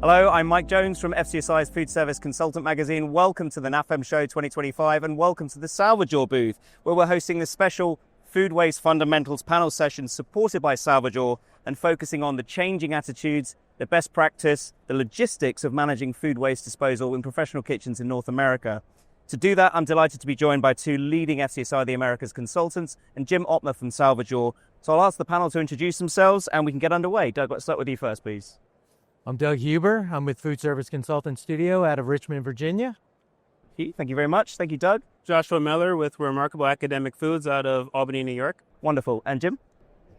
Hello, I'm Mike Jones from FCSI's Foodservice Consultant magazine. Welcome to the NAFEM Show 2025 and welcome to the Salvajor booth, where we're hosting this special Food Waste Fundamentals panel session supported by Salvajor and focusing on the changing attitudes, the best practice, the logistics of managing food waste disposal in professional kitchens in North America. To do that, I'm delighted to be joined by two leading FCSI the Americas consultants and Jim Ottmer from Salvajor. So I'll ask the panel to introduce themselves and we can get underway. Doug, let's start with you first, please. I'm Doug Huber. I'm with Foodservice Consultant Studio out of Richmond, Virginia. Thank you very much. Thank you, Doug. Joshua Miller with Remarkable Academic Foods out of Albany, New York. Wonderful. And Jim?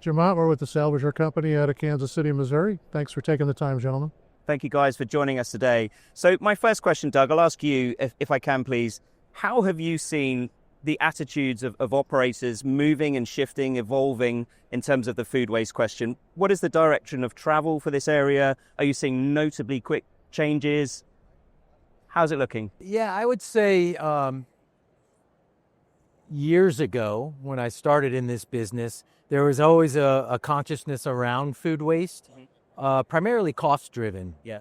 Jim Ottmer with the Salvajor Company out of Kansas City, Missouri. Thanks for taking the time, gentlemen. Thank you guys for joining us today. So my first question, Doug, I'll ask you, if I can please, how have you seen the attitudes of operators moving and shifting, evolving in terms of the food waste question? What is the direction of travel for this area? Are you seeing notably quick changes? How's it looking? Yeah, I would say years ago when I started in this business, there was always a consciousness around food waste, primarily cost-driven. Yeah.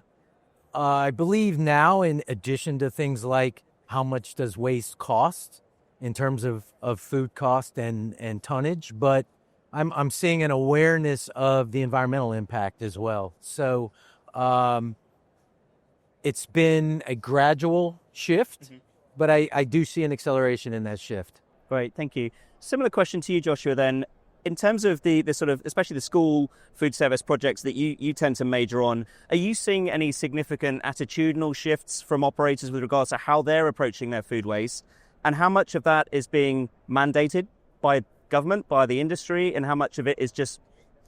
I believe now, in addition to things like how much does waste cost, in terms of food cost and tonnage, but I'm seeing an awareness of the environmental impact as well. So it's been a gradual shift, but I do see an acceleration in that shift. Great, thank you. Similar question to you, Joshua, then. In terms of the sort of, especially the school food service projects that you tend to major on, are you seeing any significant attitudinal shifts from operators with regards to how they're approaching their food waste? And how much of that is being mandated by government, by the industry, and how much of it is just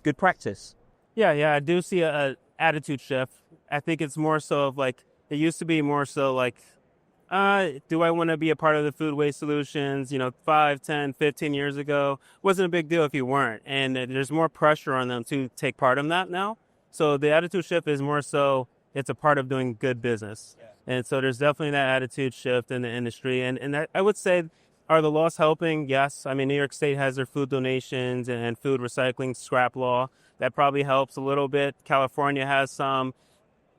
good practice? Yeah, I do see a attitude shift. I think it's more so of like, it used to be more so like, do I want to be a part of the food waste solutions? 5, 10, 15 years ago, wasn't a big deal if you weren't. And there's more pressure on them to take part in that now. So the attitude shift is more so, it's a part of doing good business. Yeah. And so there's definitely that attitude shift in the industry. And I would say, are the laws helping? Yes. I mean, New York State has their food donations and food recycling scrap law. That probably helps a little bit. California has some.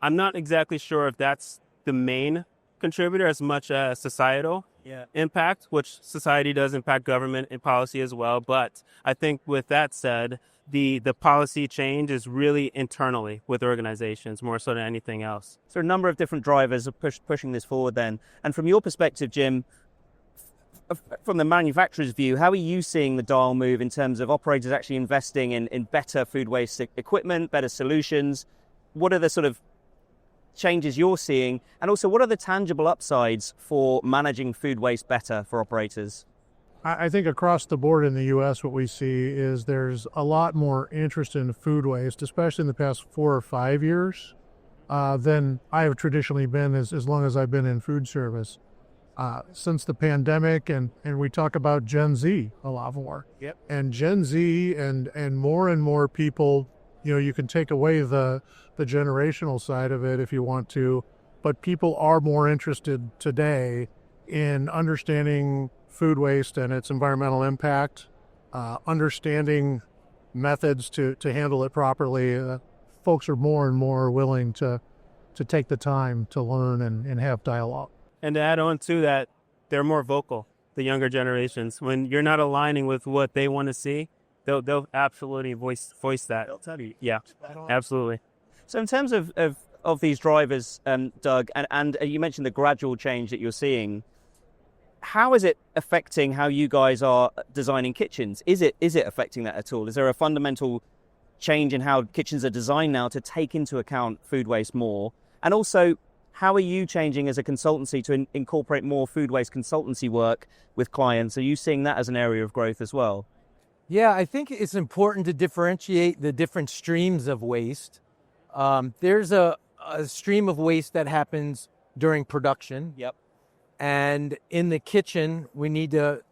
I'm not exactly sure if that's the main contributor as much as societal impact, which society does impact government and policy as well. But I think with that said, the policy change is really internally with organizations more so than anything else. So a number of different drivers are pushing this forward then. And from your perspective, Jim, from the manufacturer's view, how are you seeing the dial move in terms of operators actually investing in better food waste equipment, better solutions? What are the sort of changes you're seeing? And also, what are the tangible upsides for managing food waste better for operators? I think across the board in the U.S., what we see is there's a lot more interest in food waste, especially in the past 4 or 5 years, than I have traditionally been as long as I've been in food service. Since the pandemic, and we talk about Gen Z a lot more. Yep. And Gen Z and more people, you can take away the generational side of it if you want to, but people are more interested today in understanding food waste and its environmental impact, understanding methods to handle it properly. Folks are more and more willing to take the time to learn and have dialogue. And to add on to that, they're more vocal, the younger generations. When you're not aligning with what they want to see, they'll absolutely voice that. They'll tell you. Yeah, absolutely. So in terms of these drivers, Doug, and you mentioned the gradual change that you're seeing, how is it affecting how you guys are designing kitchens? Is it affecting that at all? Is there a fundamental change in how kitchens are designed now to take into account food waste more? And also, how are you changing as a consultancy to incorporate more food waste consultancy work with clients? Are you seeing that as an area of growth as well? Yeah, I think it's important to differentiate the different streams of waste. There's a stream of waste that happens during production. Yep. And in the kitchen, we need to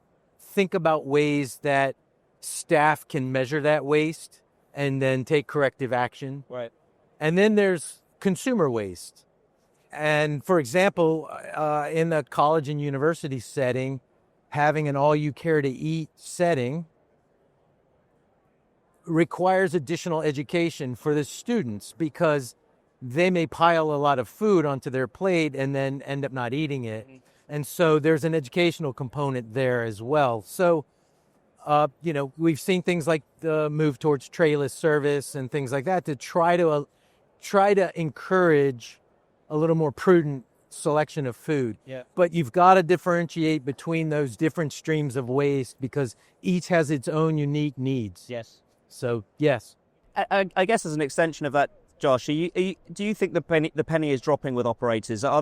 think about ways that staff can measure that waste and then take corrective action. Right. And then there's consumer waste. And for example, in the college and university setting, having an all-you-care-to-eat setting requires additional education for the students because they may pile a lot of food onto their plate and then end up not eating it. And so there's an educational component there as well. So, we've seen things like the move towards trayless service and things like that to try to encourage a little more prudent selection of food. Yeah. But you've got to differentiate between those different streams of waste because each has its own unique needs. Yes. So, yes. I guess as an extension of that, Josh, do you think the penny is dropping with operators? Do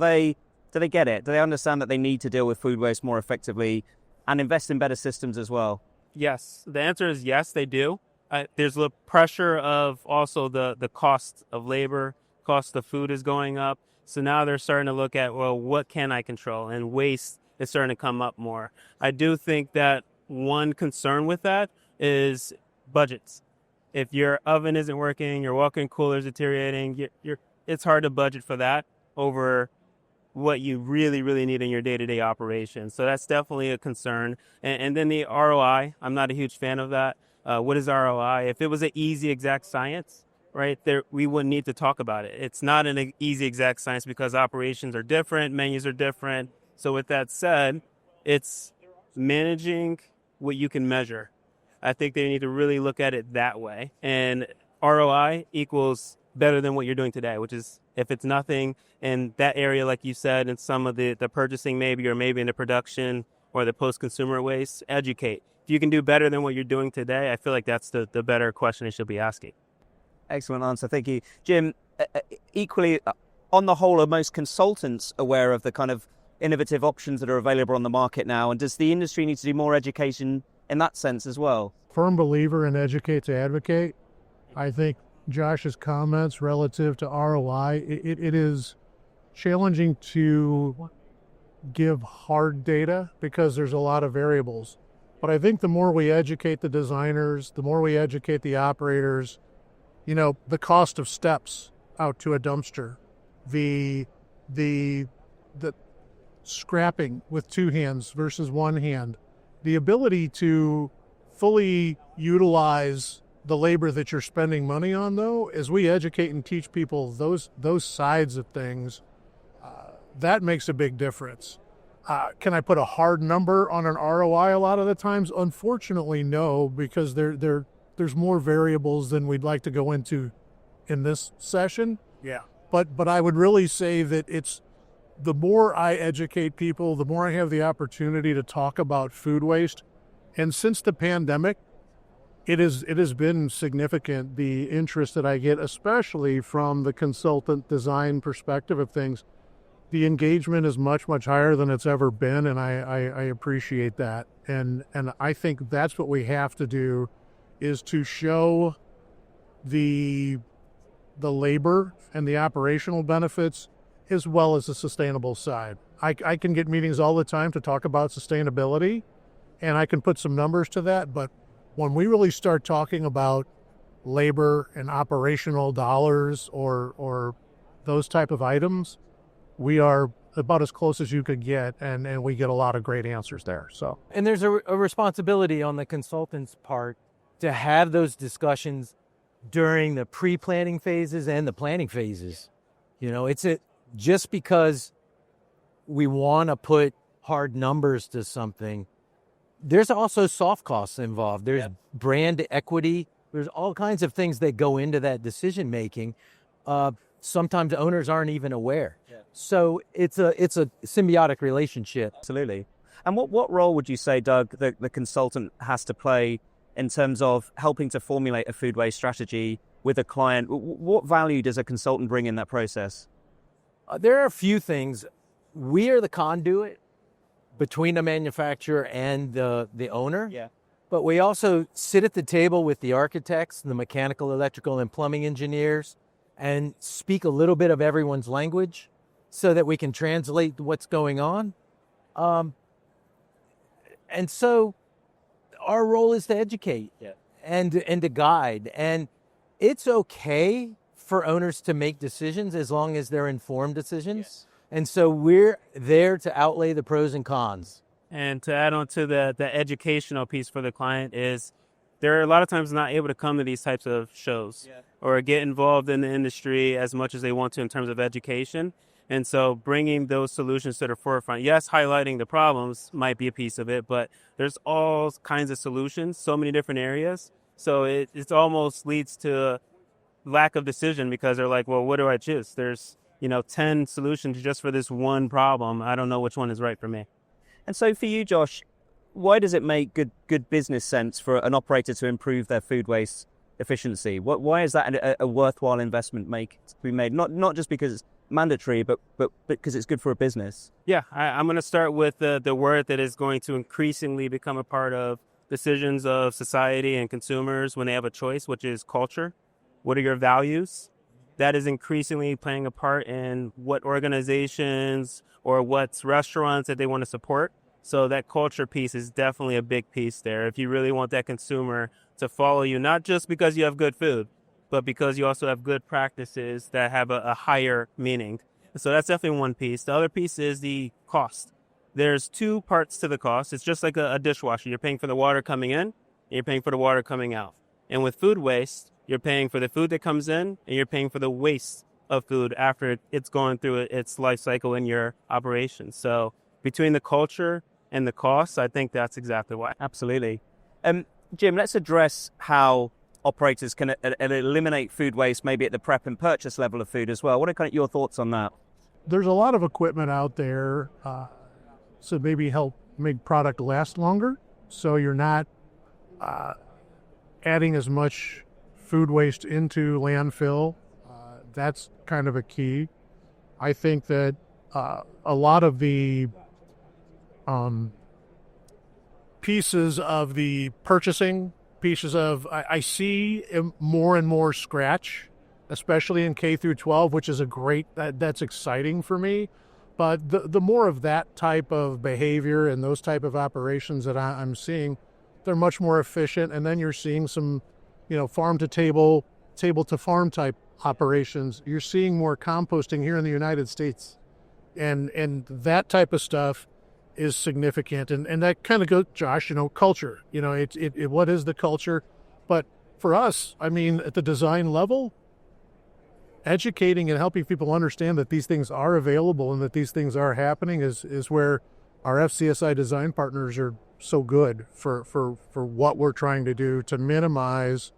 they get it? Do they understand that they need to deal with food waste more effectively and invest in better systems as well? Yes. The answer is yes, they do. There's the pressure of also the cost of labor, cost of food is going up. So now they're starting to look at, well, what can I control? And waste is starting to come up more. I do think that one concern with that is budgets. If your oven isn't working, your walk-in cooler is deteriorating, it's hard to budget for that over what you really, really need in your day-to-day operation. So that's definitely a concern. And then the ROI, I'm not a huge fan of that. What is ROI? If it was an easy exact science, right, there we wouldn't need to talk about it. It's not an easy exact science because operations are different, menus are different. So with that said, it's managing what you can measure. I think they need to really look at it that way. And ROI equals better than what you're doing today, which is if it's nothing in that area, like you said, in some of the purchasing maybe, or maybe in the production or the post-consumer waste, educate. If you can do better than what you're doing today, I feel like that's the better question they should be asking. Excellent answer. Thank you. Jim, equally, on the whole, are most consultants aware of the kind of innovative options that are available on the market now? And does the industry need to do more education in that sense as well? Firm believer in educate to advocate. I think Josh's comments relative to ROI, it is challenging to give hard data because there's a lot of variables. But I think the more we educate the designers, the more we educate the operators, the cost of steps out to a dumpster, the scrapping with two hands versus one hand, the ability to fully utilize the labor that you're spending money on, though, as we educate and teach people those sides of things, that makes a big difference. Can I put a hard number on an ROI a lot of the times? Unfortunately, no, because there's more variables than we'd like to go into in this session. Yeah. But I would really say that it's the more I educate people, the more I have the opportunity to talk about food waste. And since the pandemic, it has been significant, the interest that I get, especially from the consultant design perspective of things. The engagement is much, much higher than it's ever been, and I appreciate that. And I think that's what we have to do, is to show the labor and the operational benefits as well as the sustainable side. I can get meetings all the time to talk about sustainability, and I can put some numbers to that, but when we really start talking about labor and operational dollars or those type of items, we are about as close as you could get, and we get a lot of great answers there. So, and there's a responsibility on the consultant's part to have those discussions during the pre-planning phases and the planning phases. Just because we want to put hard numbers to something, there's also soft costs involved. There's brand equity. There's all kinds of things that go into that decision making. Sometimes owners aren't even aware. Yeah. So it's a symbiotic relationship. Absolutely. And what role would you say, Doug, the consultant has to play in terms of helping to formulate a food waste strategy with a client? What value does a consultant bring in that process? There are a few things. We are the conduit between the manufacturer and the owner. Yeah. But we also sit at the table with the architects, the mechanical, electrical, and plumbing engineers, and speak a little bit of everyone's language so that we can translate what's going on. And so our role is to educate and to guide. And it's okay for owners to make decisions as long as they're informed decisions. Yes. And so we're there to outlay the pros and cons. And to add on to the educational piece for the client is they're a lot of times not able to come to these types of shows or get involved in the industry as much as they want to in terms of education. And so bringing those solutions to the forefront, yes, highlighting the problems might be a piece of it, but there's all kinds of solutions, so many different areas. So it almost leads to lack of decision because they're like, well, what do I choose? There's 10 solutions just for this one problem. I don't know which one is right for me. And so for you, Josh, why does it make good business sense for an operator to improve their food waste efficiency? Why is that a worthwhile investment to be made? Not just because it's mandatory, but because it's good for a business. Yeah, I'm going to start with the word that is going to increasingly become a part of decisions of society and consumers when they have a choice, which is culture. What are your values? That is increasingly playing a part in what organizations or what restaurants that they want to support. So that culture piece is definitely a big piece there. If you really want that consumer to follow you, not just because you have good food, but because you also have good practices that have a higher meaning. So that's definitely one piece. The other piece is the cost. There's two parts to the cost. It's just like a dishwasher. You're paying for the water coming in, and you're paying for the water coming out. And with food waste, you're paying for the food that comes in, and you're paying for the waste of food after it's going through its life cycle in your operation. So between the culture and the costs, I think that's exactly why. Absolutely. Jim, let's address how operators can eliminate food waste, maybe at the prep and purchase level of food as well. What are kind of your thoughts on that? There's a lot of equipment out there to maybe help make product last longer, so you're not adding as much food waste into landfill. That's kind of a key. I think that a lot of the pieces of the purchasing, I see more and more scratch, especially in K through 12, which is that's exciting for me. But the more of that type of behavior and those type of operations that I'm seeing, they're much more efficient. And then you're seeing some, farm to table to farm type operations. You're seeing more composting here in the United States. And that type of stuff is significant. And that kind of goes, Josh, culture. What is the culture? But for us, at the design level, educating and helping people understand that these things are available and that these things are happening is where our FCSI design partners are so good for what we're trying to do to minimize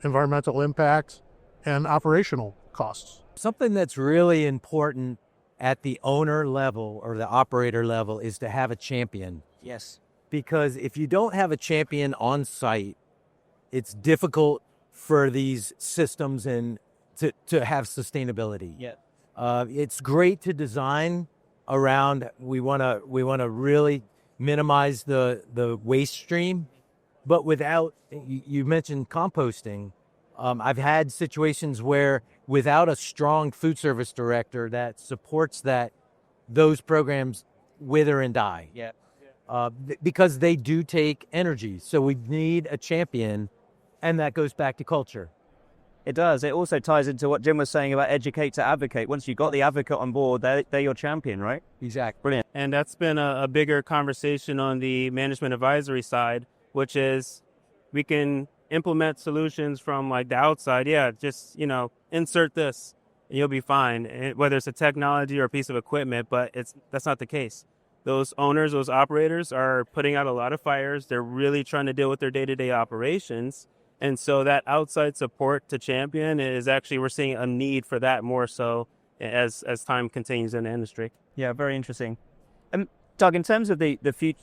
environmental impact and operational costs. Something that's really important at the owner level or the operator level is to have a champion. Yes. Because if you don't have a champion on site, it's difficult for these systems and to have sustainability. Yeah. It's great to design around, we want to really minimize the waste stream, but without, you mentioned composting. I've had situations where without a strong food service director that supports those programs wither and die. Yeah. Because they do take energy. So we need a champion, and that goes back to culture. It does. It also ties into what Jim was saying about educate to advocate. Once you've got the advocate on board, they're your champion, right? Exactly. Brilliant. And that's been a bigger conversation on the management advisory side, which is we can implement solutions from the outside. Yeah, just, insert this and you'll be fine, whether it's a technology or a piece of equipment, but that's not the case. Those owners, those operators are putting out a lot of fires. They're really trying to deal with their day-to-day operations. And so that outside support to champion is actually, we're seeing a need for that more so as time continues in the industry. Yeah, very interesting. Doug, in terms of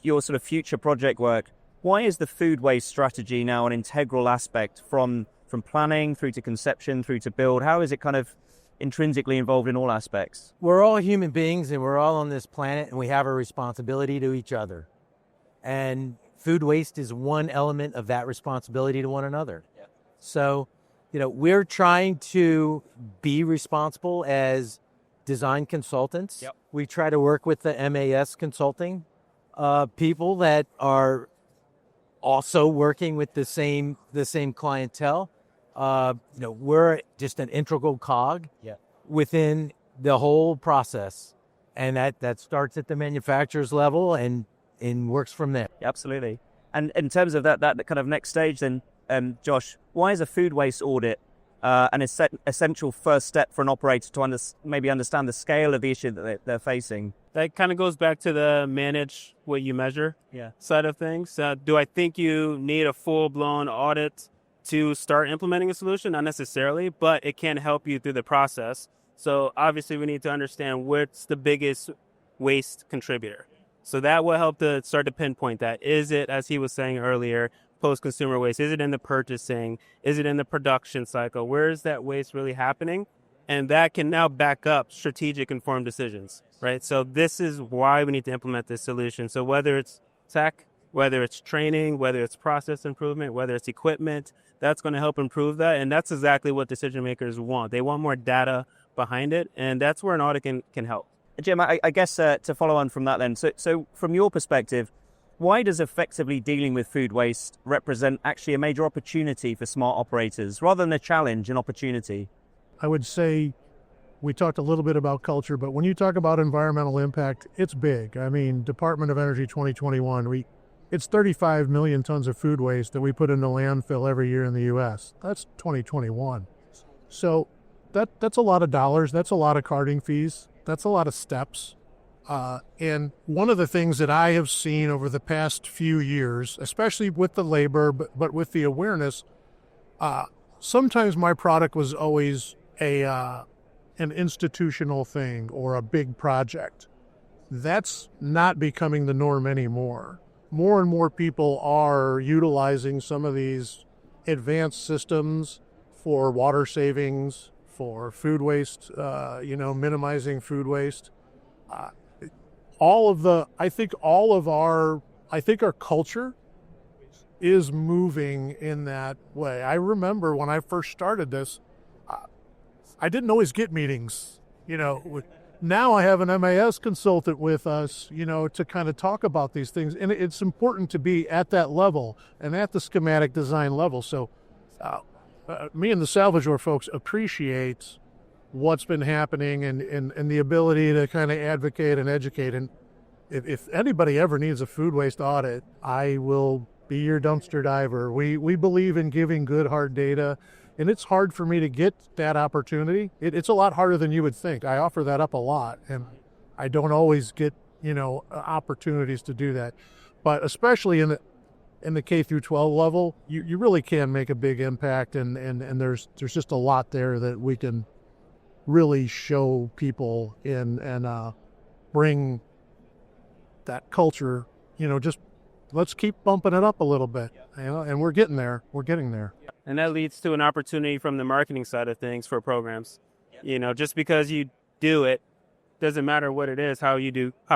your sort of future project work, why is the food waste strategy now an integral aspect from planning through to conception through to build? How is it kind of intrinsically involved in all aspects? We're all human beings and we're all on this planet and we have a responsibility to each other. And food waste is one element of that responsibility to one another. Yeah. So, we're trying to be responsible as design consultants. Yep. We try to work with the MAS consulting people that are also working with the same clientele. We're just an integral cog within the whole process, and that starts at the manufacturer's level and works from there. Absolutely. And in terms of that kind of next stage, then, Josh, why is a food waste audit an essential first step for an operator to maybe understand the scale of the issue that they're facing? That kind of goes back to the manage what you measure side of things. Do I think you need a full-blown audit to start implementing a solution? Not necessarily, but it can help you through the process. So obviously we need to understand what's the biggest waste contributor. So that will help to start to pinpoint that. Is it, as he was saying earlier, post-consumer waste? Is it in the purchasing? Is it in the production cycle? Where is that waste really happening? And that can now back up strategic informed decisions, right? So this is why we need to implement this solution. So whether it's tech, whether it's training, whether it's process improvement, whether it's equipment, that's going to help improve that. And that's exactly what decision makers want. They want more data behind it. And that's where an audit can help. Jim, I guess to follow on from that then, so from your perspective, why does effectively dealing with food waste represent actually a major opportunity for smart operators rather than a challenge, an opportunity? I would say we talked a little bit about culture, but when you talk about environmental impact, it's big. I mean, Department of Energy 2021, it's 35 million tons of food waste that we put into landfill every year in the U.S. That's 2021. So that's a lot of dollars. That's a lot of carting fees. That's a lot of steps. And one of the things that I have seen over the past few years, especially with the labor, but with the awareness, sometimes my product was always an institutional thing or a big project. That's not becoming the norm anymore. More and more people are utilizing some of these advanced systems for water savings, for food waste, minimizing food waste. I think our culture is moving in that way. I remember when I first started this, I didn't always get meetings. Now I have an MAS consultant with us, to kind of talk about these things. And it's important to be at that level and at the schematic design level. So me and the Salvajor folks appreciate what's been happening and the ability to kind of advocate and educate. And if anybody ever needs a food waste audit, I will be your dumpster diver. We believe in giving good, hard data, and it's hard for me to get that opportunity. It's a lot harder than you would think. I offer that up a lot, and I don't always get, opportunities to do that. But especially in the K through 12 level, you really can make a big impact, and there's just a lot there that we can really show people and bring that culture, just let's keep bumping it up a little bit, and we're getting there. And that leads to an opportunity from the marketing side of things for programs. Just because you do it, doesn't matter what it is, how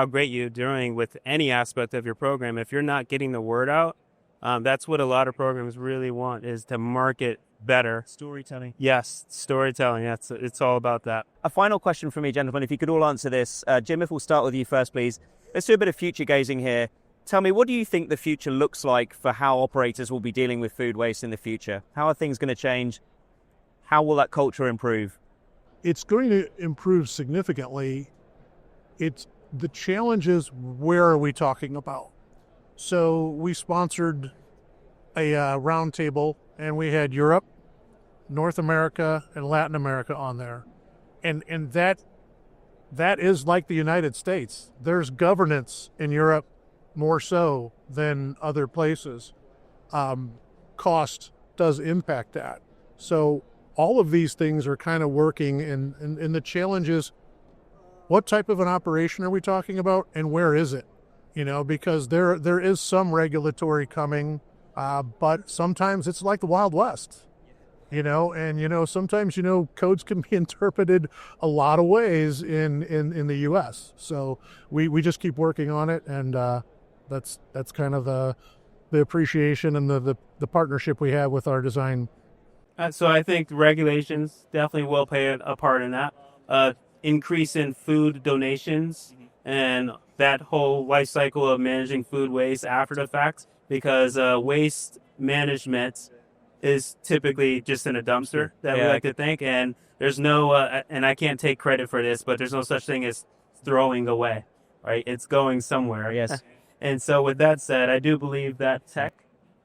great you're doing with any aspect of your program. If you're not getting the word out, that's what a lot of programs really want, is to market better. Storytelling. Yes, storytelling. It's all about that. A final question from me, gentlemen, if you could all answer this. Jim, if we'll start with you first, please. Let's do a bit of future gazing here. Tell me, what do you think the future looks like for how operators will be dealing with food waste in the future? How are things going to change? How will that culture improve? It's going to improve significantly. It's the challenges, where are we talking about? So we sponsored a roundtable, and we had Europe, North America, and Latin America on there. And that is like the United States. There's governance in Europe more so than other places. Cost does impact that. So all of these things are kind of working, and the challenge is, what type of an operation are we talking about, and where is it? Because there is some regulatory coming, but sometimes it's like the Wild West, and sometimes codes can be interpreted a lot of ways in the U.S. So we just keep working on it, and that's kind of the appreciation and the partnership we have with our design. So I think regulations definitely will play a part in that. Increase in food donations and that whole life cycle of managing food waste after the fact, because waste management is typically just in a dumpster that we like to think, and there's no, and I can't take credit for this, but there's no such thing as throwing away, right? It's going somewhere. Yes. And so with that said, I do believe that tech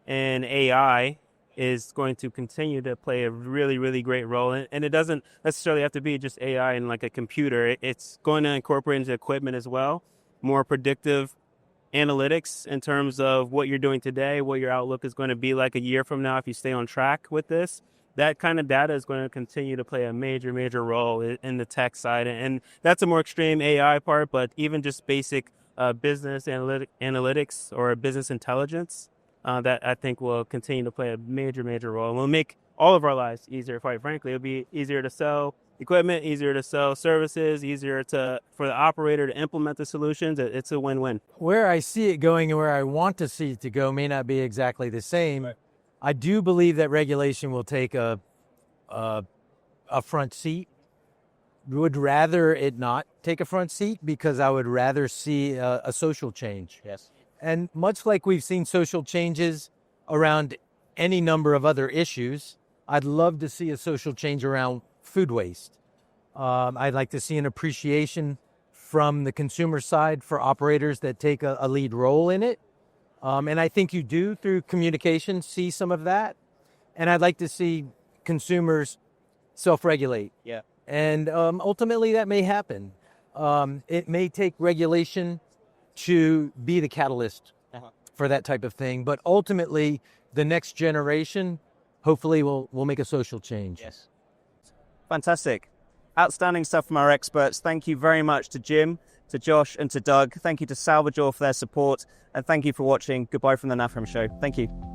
and AI is going to continue to play a really, really great role. And it doesn't necessarily have to be just AI and like a computer. It's going to incorporate into equipment as well, more predictive analytics in terms of what you're doing today, what your outlook is going to be like a year from now if you stay on track with this. That kind of data is going to continue to play a major, major role in the tech side. And that's a more extreme AI part, but even just basic business analytics or business intelligence, that I think will continue to play a major, major role. And will make all of our lives easier, quite frankly. It'll be easier to sell equipment, easier to sell services, easier for the operator to implement the solutions. It's a win-win. Where I see it going and where I want to see it to go may not be exactly the same. Right. I do believe that regulation will take a front seat. Would rather it not take a front seat because I would rather see a social change. Yes. And much like we've seen social changes around any number of other issues, I'd love to see a social change around food waste. I'd like to see an appreciation from the consumer side for operators that take a lead role in it. And I think you do, through communication, see some of that. And I'd like to see consumers self-regulate. Yeah. And ultimately that may happen. It may take regulation to be the catalyst for that type of thing. But ultimately, the next generation hopefully will make a social change. Yes. Fantastic. Outstanding stuff from our experts. Thank you very much to Jim, to Josh, and to Doug. Thank you to Salvajor for their support. And thank you for watching. Goodbye from the NAFEM Show. Thank you.